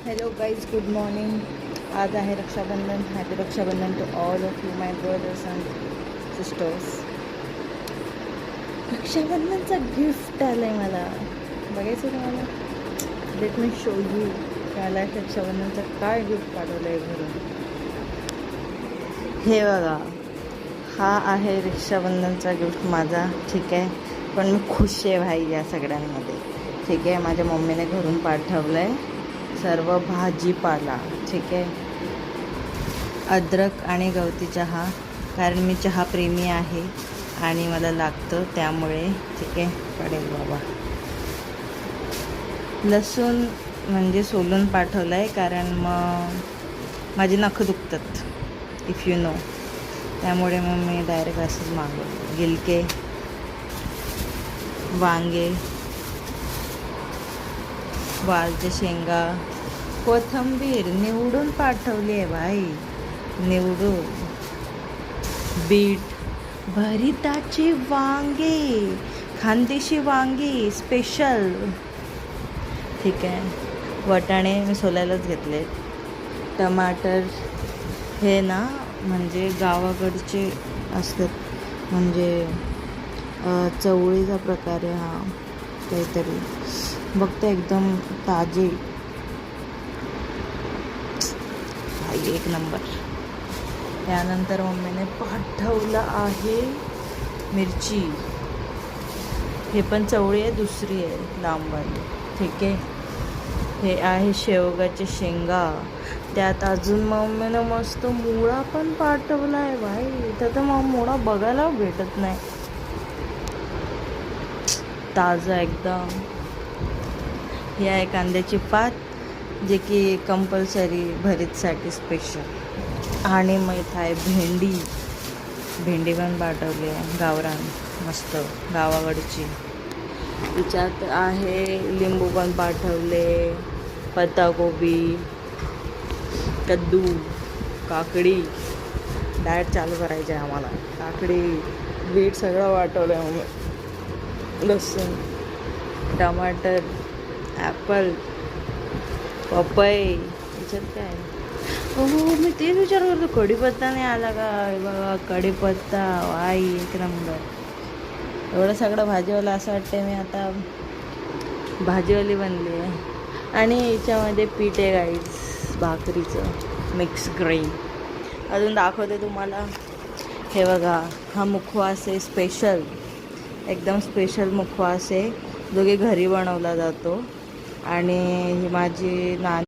Hello guys, good morning. आज आहे Rakshabandhan. Happy Rakshabandhan to all of you my brothers and sisters. रक्षाबंधनचं gift आलं आहे मला. बघायचं तुम्हाला. Let me show you. मला रक्षाबंधनचं काय गिफ्ट पाठवलं आहे घरून. हे बघा, हा आहे रक्षाबंधनचा गिफ्ट माझा. ठीक आहे, पण मी खुश आहे भाई या सगळ्यांमध्ये. ठीक आहे, माझ्या मम्मीने घरून पाठवलं आहे सर्व भाजीपाला. ठीक आहे, अद्रक आणि गवती चहा, कारण मी चहा प्रेमी आहे आणि मला लागतं त्यामुळे. ठीक आहे, पडेल बाबा. लसूण म्हणजे सोलून पाठवलं आहे, कारण मग माझी नखं दुखतात इफ यू नो, त्यामुळे मग मी डायरेक्ट असंच मागवलं. गिलके, वांगे, वालच्या शेंगा, कोथिंबीर निवडून पाठवली आहे भाई, निवडून. बीट, भरिताची वांगे, खानदेशी वांगी स्पेशल. ठीक आहे, वटाणे मी सोलायलाच घेतले. टमाटर हे ना म्हणजे गावाकडचे असतात, म्हणजे चवळीचा प्रकार आहे हा काहीतरी. बघते एकदम ताजे, एक नंबर. त्यानंतर मम्मीने पाठवलं आहे मिरची. हे पण चवळी आहे, दुसरी आहे लांबवाली. ठीक आहे, हे आहे शेवगाचे शेंगा. त्यात अजून मम्मीनं मस्त मुळा पण पाठवला आहे भाई. इथं तर मग मुळा बघायला भेटत नाही, ताजा एकदम. ही आहे कांद्याची पात, जे की कंपल्सरी भरीतसाठी स्पेशल. आणि मग इथं आहे भेंडी. भेंडी पण पाठवली आहे गावरान, मस्त गावाकडची. तिच्यात आहे लिंबू पण पाठवले, पत्ताकोबी, कद्दू, काकडी. डाएट चालू करायचे आहे आम्हाला. काकडी, बीट सगळं पाठवलं आहे मग. लसूण, टमाटर, ॲपल, पपई. याच्यात काय? हो, मी तेच विचार करतो, कढीपत्ता नाही आला का. बघा, कढीपत्ता वाई, एक नंबर. एवढं सगळं भाजीवाला, असं वाटतं मी आता भाजीवाली बनली आहे. आणि याच्यामध्ये पीठ आहे गाईज, भाकरीचं मिक्स ग्रेन. अजून दाखवते तुम्हाला. हे बघा, हा मुखवास आहे स्पेशल, एकदम स्पेशल मुखवास आहे, जो की घरी बनवला जातो. आणि ही माझी नानी